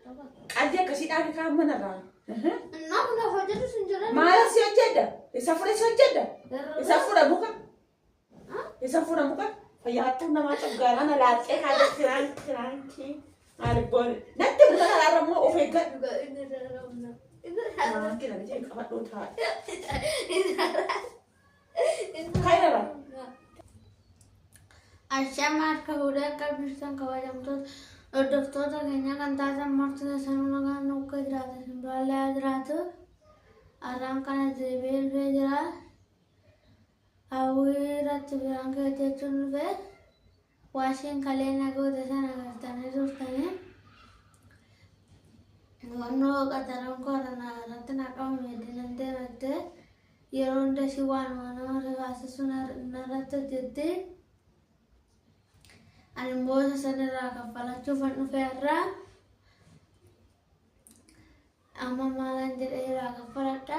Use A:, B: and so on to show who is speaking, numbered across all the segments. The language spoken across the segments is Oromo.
A: Qalbii akkasiidhaan kaan manarraa.
B: Nama hojjetu sun jira.
A: Maala si hojjedha? Isa fura si hojjedha? Isa fura muka? Isa fura muka? Fayyaattuu namaa coggaaraan alaaxee haala kiraankii maal goone. Natti muka karaarra immoo of eeggadhu. Kiraankii nama jee qabadhuu ta'a. Kaayirara.
B: Ashama harka fuudhee akka ibsan kabajamtoota hordoftoota keenya kan taasisan marti sanuu nagaan akka jiraatan simbiraallee jiraatu arraan kana deebi'ee dhufee jira. Hawwii irratti biraan ka'e jechuun dhufee waashiin kalee nagoota sana agartanii turtanii wannoo qaxaran koorana irratti naqamame dinandee maddee yeroo hunda si waanuma nama rifaasisuun irratti hojjetti. Ani booda sanarraa kaffalachuuf an dhufee irraa amma maalan jedhee irraa kaffaladha.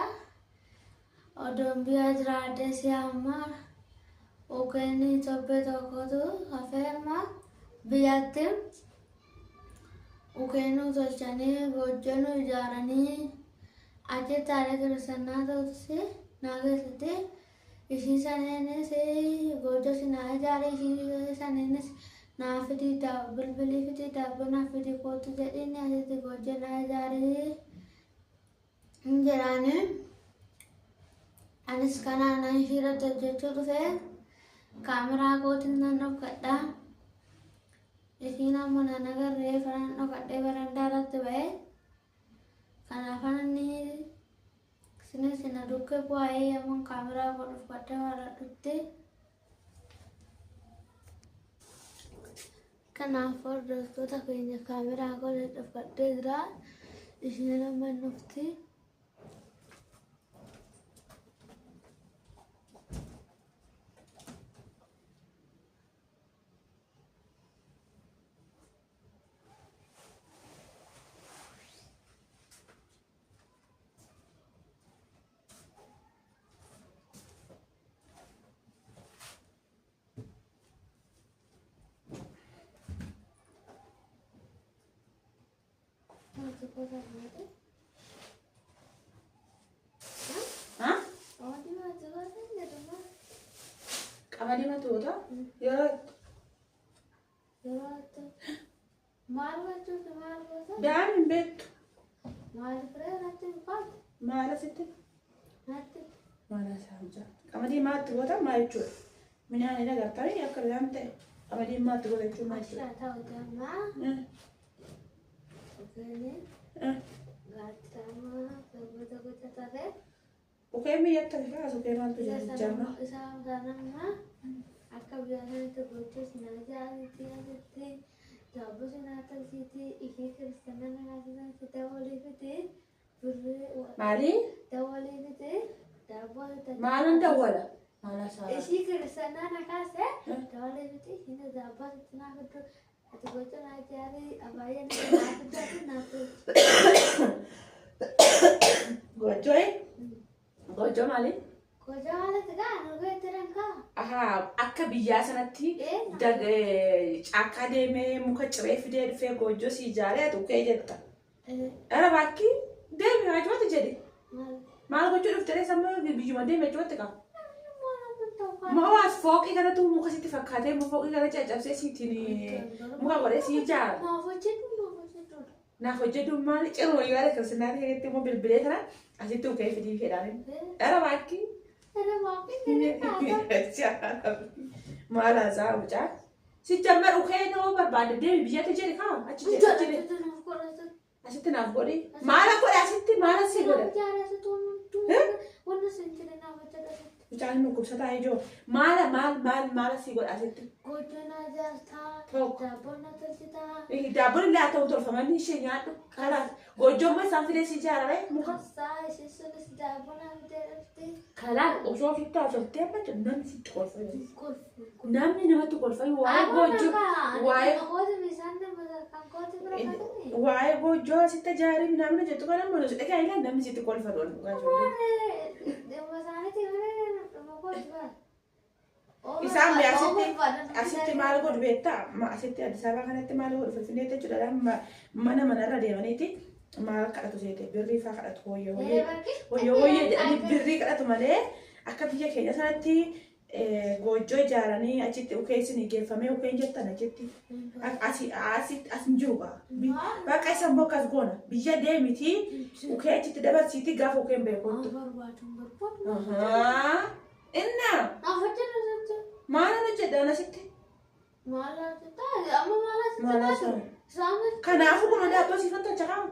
B: Odoon biyya jiraadhee si amma ukeenni Itoophiyaa tokkotu hafee amma biyyatti ukeennu tolchanii goojjanu ijaaranii achi taa'ee kiristaanaa ta'utti naa keessatti ishii saneenis goojjo sinaa ijaaree ishii saneenis naa fidii bilbilii fidii daabboo naa fidii kootu jedhini asitti goojjo naa ijaaree hin jiraanii. Anis kanaan ishii irratti hojjechuu dhufee kaameraa kootiin nan dhokadha. Ishiin amma nan agarree faran dhokadhee barandaa irratti ba'ee kanaaf inni isinis na dukkee bu'ee yemmuu kaameraa koo dhufkadhee waradhutti. Kanaaf hordoftoota keenya kaameraa koo dhufkadhee jira. Ishiin amma nufti.
A: Qamadii matoota yeroo
B: maal gochuuf maal goota?
A: daan hin beektu.
B: Maal firee natti hin faatu?
A: Maala sitti?
B: Natti.
A: Maala isaa hojjaa. Qamadii maatti goota maal jechuudha? Minaan inni agartanii akka biraan ta'e qamadii maatti goota jechuun maal jechuudha?
B: Ashaa ta'uu danda'a. Ogeeyyiin gaachama goota gocha ta'e.
A: Ukee miyyatti isaa ukee maaltu jijjiirama?
B: Isaa kanammaa akka biyya kanatti gochuus na jaallatti asitti daabboo sinaa taasisti ishee kiristaanaa nagaasisan si dabalee fite birree
A: Maali?
B: dabalee fite daabboo
A: Maalan dawwala? Maala isaa.
B: ishee kiristaanaa nagaase dabalee fite ishee daabboo sitti naa fiddu ati gocha naa jaalli abaayyee naa fiddu naa fiddu.
A: Gojjooyi? Gojjoo maali?
B: Gocha maalati gaa nurgaa itti dankaa?
A: Akka biyyaa sanatti caakkaa deemee muka ciree fidee dhufee gojjoo si ijaaree ati ukee jetta. Dhala baakki deemi hajumatti jedhi. Maal gochuu dhuftee sammuu biyyuma deeme hajumatti qaba. Mawaas fooqii kanatu muka sitti fakkaatee fooqii kana caccabsee siitiin muka godhee si ijaara. Naaf hojjetu maali ciruu yaada kiristaanaa keessatti immoo bilbilee kana asitti ukee fidii fedhaan. Dhala baakki. Maala isaa mucaa. Si jammer ukee nama barbaade deemi biyyatti jedhi kaa achi jedhi. Asitti naaf godhi. Maala godhe asitti maala si godhe. Mucaan nu kubsataa ijoo. Maala si godhe asitti.
B: Gochana jaaltaa. Daabboon na tolchitaa.
A: Daabboon illee haa ta'u tolfamanii ishee nyaadhu. Kanaaf gojjoommoo isaan fidee si ijaarame muka.
B: Saa ishee sunis daabboon na fidee dhufti.
A: Kanaaf osoo ofitti haasofte amma namni sitti kolfayu. Namni namatti kolfayu waa'ee gojjoo. Waa'ee gojjoo asitti ijaarii namni jettu kana ammoo dhaqee ilaa namni sitti kolfatu. Isaan asitti maal godhu beektaa? Asitti Addis Ababaa kanatti maal godhu Finfinnee jechuudha. Manarra deemaniiti maal kadhatu seete birrii fa'aa kadhatu hoyyoo jedhanii birrii kadhatu malee akka biyya keenya sanatti goojjoo ijaaranii achitti ukeessinii geeffamee ukeen jettan achitti as hin jiru bakka isa immoo akkas goona biyya deemiti ukee achitti dabarsiiti gaafa ukeen beekottu. Inna maal hojjedhaan asitti? Kanaafuu kun daabboo siifan tolchakaa?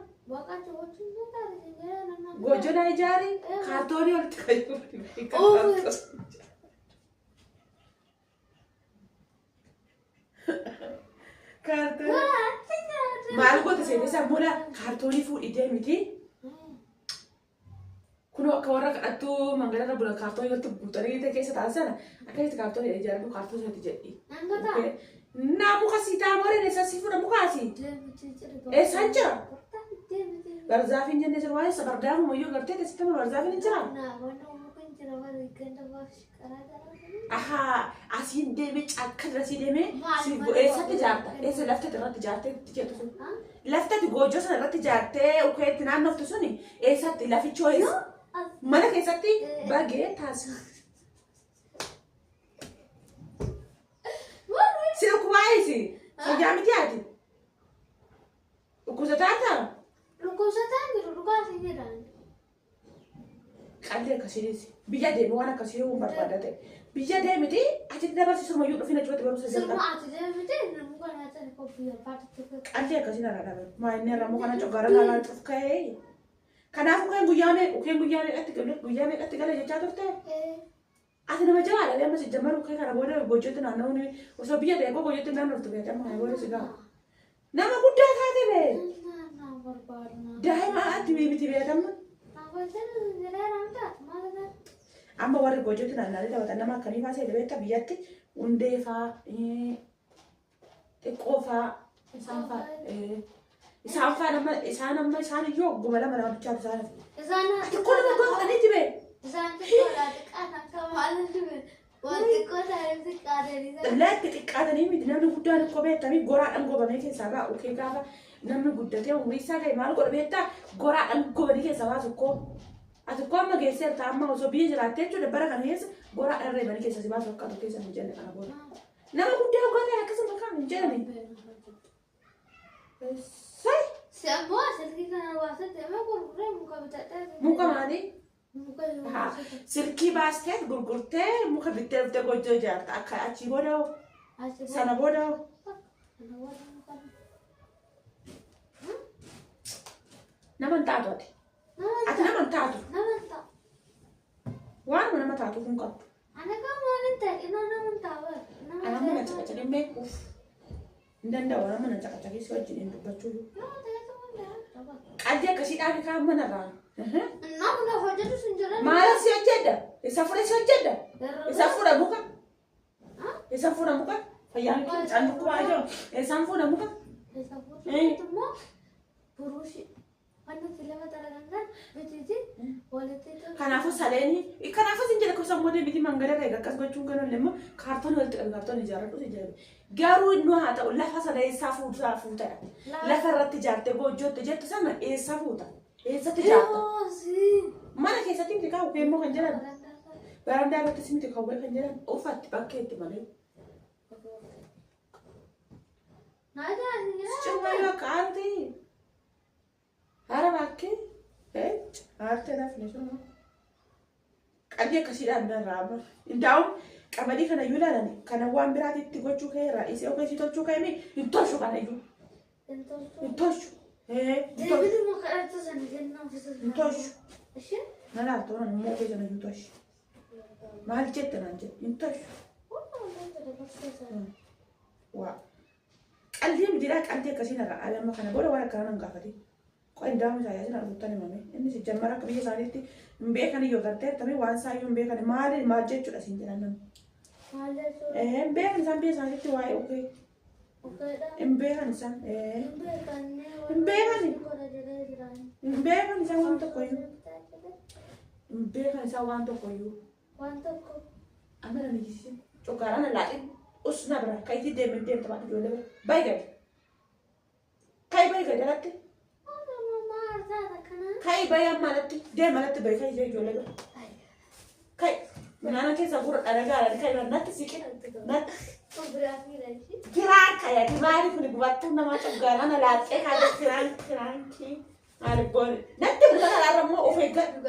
A: Goojjoodhaan ijaarii kaartoonii walitti qayyuu. Maal goota seete sammuudha kaartoonii fuudhii deemiti. Kun akka warra kadhattuu mangalarra bulan kaartoonii walitti guutanii keessa taasisan akkasitti kaartoonii ijaaratu kaartoonii walitti jedhi. Naa muka sii taamoreen eessa sii fuudha mukaasi? Eessaan jira? Barzaafiin jennee jiru waan isa bardaafu mayyoo gartee keessatti barzaafiin hin jiraa? Ahaa, asiin deemee akka irratti deemee eessatti ijaarta? Eessa laftatti irratti ijaartee jettu sun? Laftatti goojjoo sana irratti ijaartee ukeetti naannoftu suni eessatti lafichi ho'is? Mana keessatti bagee taasisa. Si dhukkubaayisi? Fayyaa miti ati? Dhukkubsataa ta'a?
B: Dhukkubsataa jiru dhugaas jedhan.
A: Qallee akkasiinis biyya deemu waan akkasii yoo barbaada ta'e biyya deemiti achitti dabarsiisu mayyuu dhufina achitti barumsa jalqaba.
B: Sirma ati deemite namni kana nyaatan koffii barbaadatu.
A: Qallee akkasiin irraa dhabe maayinni irraa muka na coggaara laalaa cuuf ka'ee. Kanaafuu kan guyyaa meeqatti gala jechaa turte? Ati nama jabaadha deemma si jammaru kee kana booda goojjootti naanna'uun osoo biyya ta'e goojjootti naannoftu beekama booda si gaha. Nama guddaa taate bee. Daa'ima ati miti beekama. Amma warri goojjootti naanna'anii taphatan nama akkamii fa'aa seete beekta biyyatti hundee fa'aa xiqqoo fa'aa isaan iyyuu guma lama bichaatu isaaniif. Xiqqoo nama gootaniiti bee. Lakki xiqqaatanii miti namni guddaan ikkoo beektamii goraadhaan gobamee keessaa ba'a ukee gaafa namni guddatee umurii isaa ga'e maal godha beektaa goraadhaan gobanii keessaa baasu ikkoo. Ati ikkoo amma geesseerta amma osoo biyya jiraattee jechuudha bara kana keessa goraadhaan reebanii keessa si baasu fakkaatu keessa hin jenne kana booda. Nama guddaa hoggaa ta'e akkasuma kan hin jedhame.
B: Siambo silkii kana baasatti amma gurguree muka bitadhaa.
A: Muka maali? Silkii baastee gurgurtee muka bittee dhuftee goojjoo ijaarta akka achii booda sana booda. Nama hin taatu ati. Ati nama hin taatu. Waanuma nama taatu kun qabdu.
B: Ana kan waan hin ta'e nama hin taa'u.
A: Ana mana caqacaqee beekuuf hin danda'u nama mana caqacaqee si wajjin dubbachuu. Qalbii akkasii dhaabi kaan manarraa.
B: Namni hojjetu sun jira.
A: Maala si hojjedda? Isa fuudha si hojjedda? Isa fuudha muka? Isa fuudha muka? Fayyaan kee caanduqqu baay'ee jiru. Isaan fuudha muka?
B: Isa fuudha immoo buruushi. Wanti filama talagangan bititi walitti.
A: Kanaafuu saleenii kanaafuu sin jedha kuusaa moodee biti mangada ta'e akkas gochuun ganuun immoo kaartoon walitti qabu kaartoon ijaarradhu si jedhamu. Garuu inni haa ta'u lafa sana eessaa fuutadha. Lafa irratti ijaartee goojjootti jettu sana eessaa fuuta? Eessatti ijaarta? Mana keessatti miti kaa'u immoo kan jedhan. Barandaa irratti miti kaawwee kan jedhan uffatti bakkeetti malee. Cimmayoo akka aartii. Haara bakkee aartee lafni sun qalbii akkasiidhaan darraama. Indaa'uun qamadii kana iyyuu ilaalani kana waan biraatitti gochuu ka'e irraa dhiisee ogeessii tolchuu ka'e hin tolchu kana iyyuu. Hin tolchu. Hin tolchu. Mana toona immoo ogeessa na hin tolchu. Maal jette naan jedhe hin tolchu. Waa qalbii midiraa qalbii akkasiin irraa alama kana booda waan akkana nan gaafate. Qo'in daa'imni isaa yaasina arguttan himame inni si jammara akka biyya isaaniitti hin beekan iyyuu gartee tamee waan isaa iyyuu hin beekan maal jechuudha siin jedhan namni. Hin beekan isaan biyya isaaniitti waa'ee ukee. Hin beekan isaan. Hin beekan. Hin beekan isaan waan tokko iyyuu. Hin beekan isaan waan tokko iyyuu.
B: Waan tokko.
A: Amala ni jisi. Cogaaraan laaqii usna bira kayitii deemte baatu ijoollee bira. Bayi gadi. Kayi bayi gadi alatti. Kayi bayi amma alatti. Deema alatti bayi kayi ijoollee bira. Kayi. Nana keessa gurra dhagaadhaan kayi natti siqe. Natti. Kiraan kaya dimaari kun gubattuu nama cogaaraan laaqee kaayee kiraankii. Maali boone. Natti bulan alaarrammoo of eeggadhu.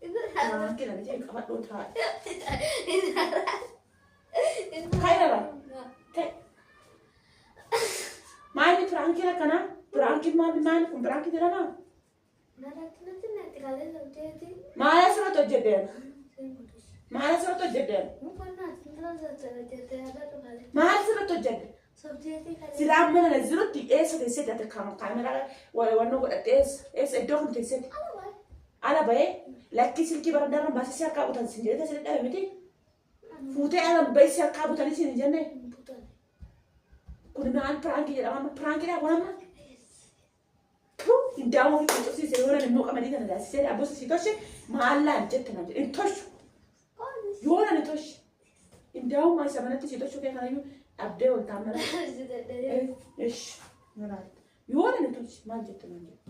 A: Kiraankii nana jee qabadhoo ta'a. Kairara. Maali Frankie kana? Frankie maali kun Frankie jirana? Maala sira to jedden. Maala sira to jedden. Maala sira to jedden. Sila mana na zero ti esa de seta te kamera wala wano godate es edon te set. Ala bae lakki silki barandara basi sia ka utan sinjeta seta miti. Fuutee alam baisi harkaa butanii siin jenne. Kun maal pirankii jedhama pirankii waama. Indaamu fi kutusi yoona nimmoo qamadii kana daasisee abbosa si toshe maallaan jette na jedhe intoshu. Yoona ni toshe. Indaamu maa isa manatti si toshu kee kanayyuu abdee ol taamala. Ish yoona ni toshe maal jette na jedhe.